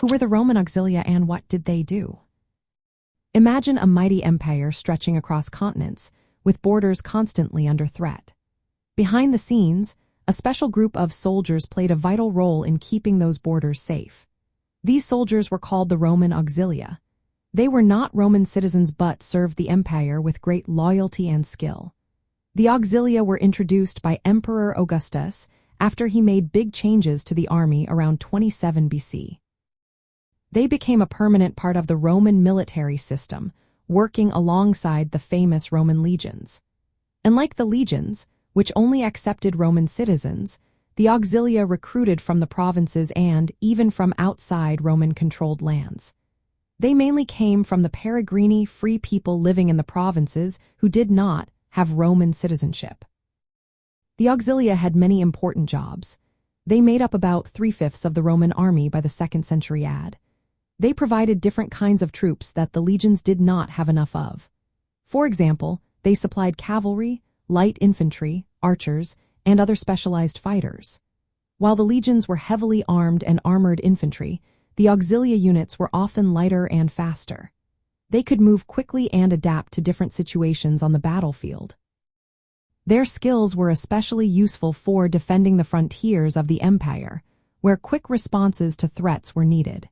Who were the Roman Auxilia and what did they do? Imagine a mighty empire stretching across continents, with borders constantly under threat. Behind the scenes, a special group of soldiers played a vital role in keeping those borders safe. These soldiers were called the Roman Auxilia. They were not Roman citizens but served the empire with great loyalty and skill. The Auxilia were introduced by Emperor Augustus after he made big changes to the army around 27 BC. They became a permanent part of the Roman military system, working alongside the famous Roman legions. Unlike the legions, which only accepted Roman citizens, the Auxilia recruited from the provinces and even from outside Roman-controlled lands. They mainly came from the Peregrini, free people living in the provinces who did not have Roman citizenship. The Auxilia had many important jobs. They made up about 3/5 of the Roman army by the 2nd century AD. They provided different kinds of troops that the legions did not have enough of. For example, they supplied cavalry, light infantry, archers, and other specialized fighters. While the legions were heavily armed and armored infantry, the Auxilia units were often lighter and faster. They could move quickly and adapt to different situations on the battlefield. Their skills were especially useful for defending the frontiers of the empire, where quick responses to threats were needed.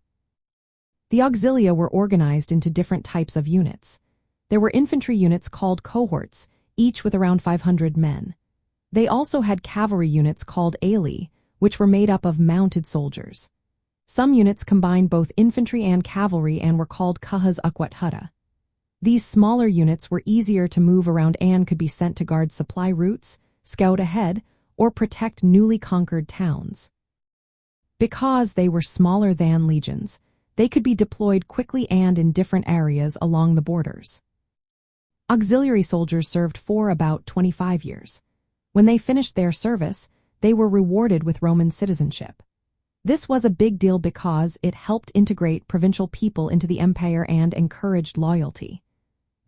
The Auxilia were organized into different types of units. There were infantry units called cohorts, each with around 500 men. They also had cavalry units called aili, which were made up of mounted soldiers. Some units combined both infantry and cavalry and were called kahas akwat hutta. These smaller units were easier to move around and could be sent to guard supply routes, scout ahead, or protect newly conquered towns. Because they were smaller than legions, they could be deployed quickly and in different areas along the borders. Auxiliary soldiers served for about 25 years. When they finished their service, they were rewarded with Roman citizenship. This was a big deal because it helped integrate provincial people into the empire and encouraged loyalty.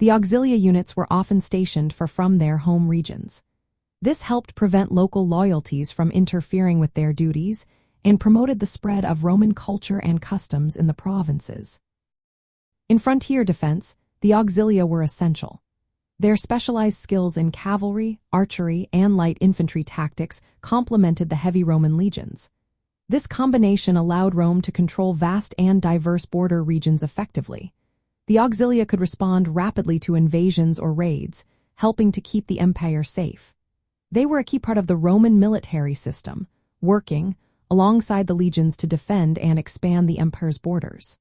The Auxilia units were often stationed from their home regions. This helped prevent local loyalties from interfering with their duties and promoted the spread of Roman culture and customs in the provinces. In frontier defense, the Auxilia were essential. Their specialized skills in cavalry, archery, and light infantry tactics complemented the heavy Roman legions. This combination allowed Rome to control vast and diverse border regions effectively. The Auxilia could respond rapidly to invasions or raids, helping to keep the empire safe. They were a key part of the Roman military system, working alongside the legions to defend and expand the empire's borders.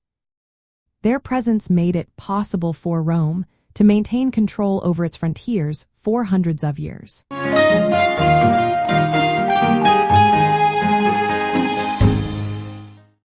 Their presence made it possible for Rome to maintain control over its frontiers for hundreds of years.